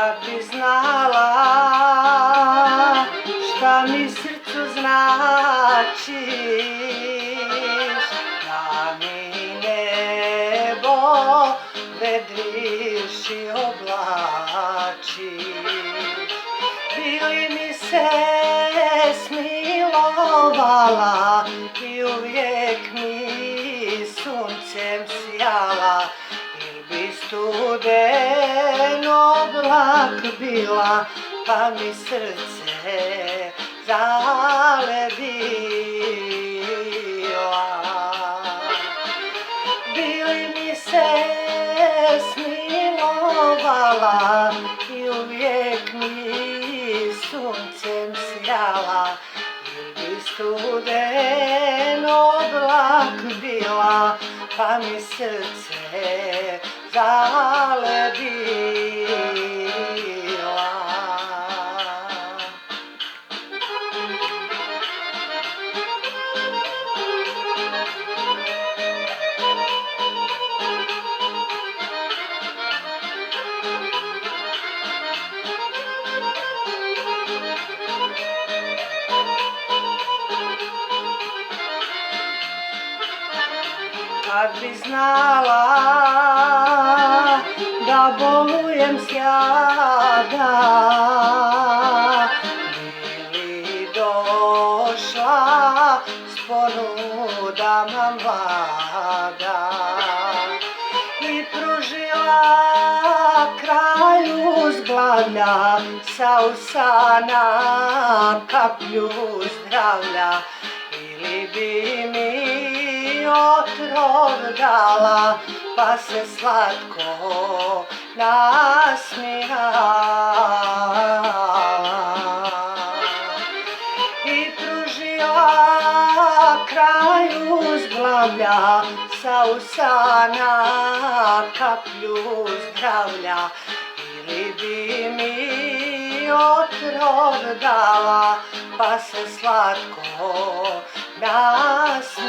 Kad bi znala šta mi srcu značiš, da mi nebo vedriš i oblačiš. Bili mi se smilovala i uvijek mi suncem sjala, ili bi studen oblak bila, pa mi srce zaledila. Bili mi se smilovala i uvijek mi suncem sjala, ili bi studen oblak bila, pa mi srce zaledila. Kad bi znala da bolujem s jada, bi li došla s ponudama mlada i pružila kraj uzglavlja sa usana kaplju zdravlja, ili bi mi otrov dala, pa se slatko nasmijala i pružila kraj uzglavlja sa usana kaplju zdravlja, ili bi mi otrov dala, pa se slatko nasmijala.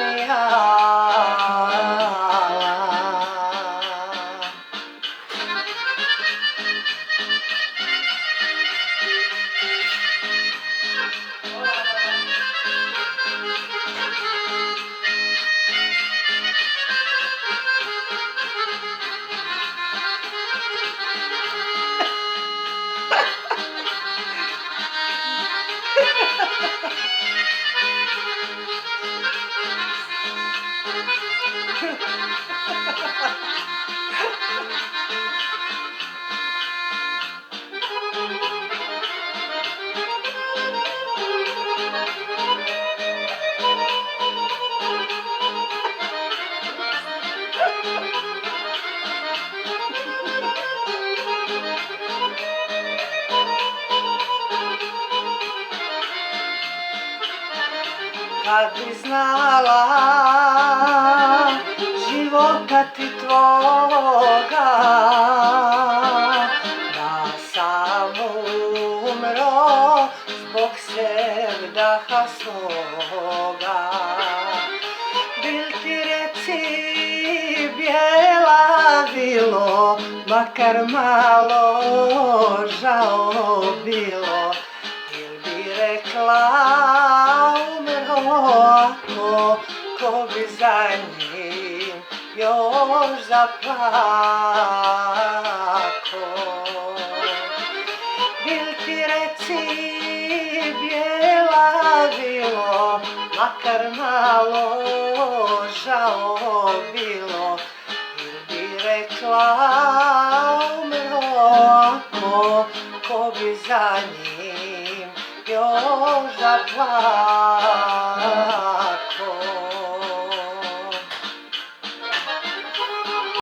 Kad bi znala života ti tvoga, da sam umro zbog sevdaha svoga, bil ti reci bijela bilo, makar malo žao bilo, il bi rekla ako, ko bi za njim još zaplako. Bil ti reci bijela bilo, makar malo žao bilo, il bi rekla ako, ko bi za njim još zaplako.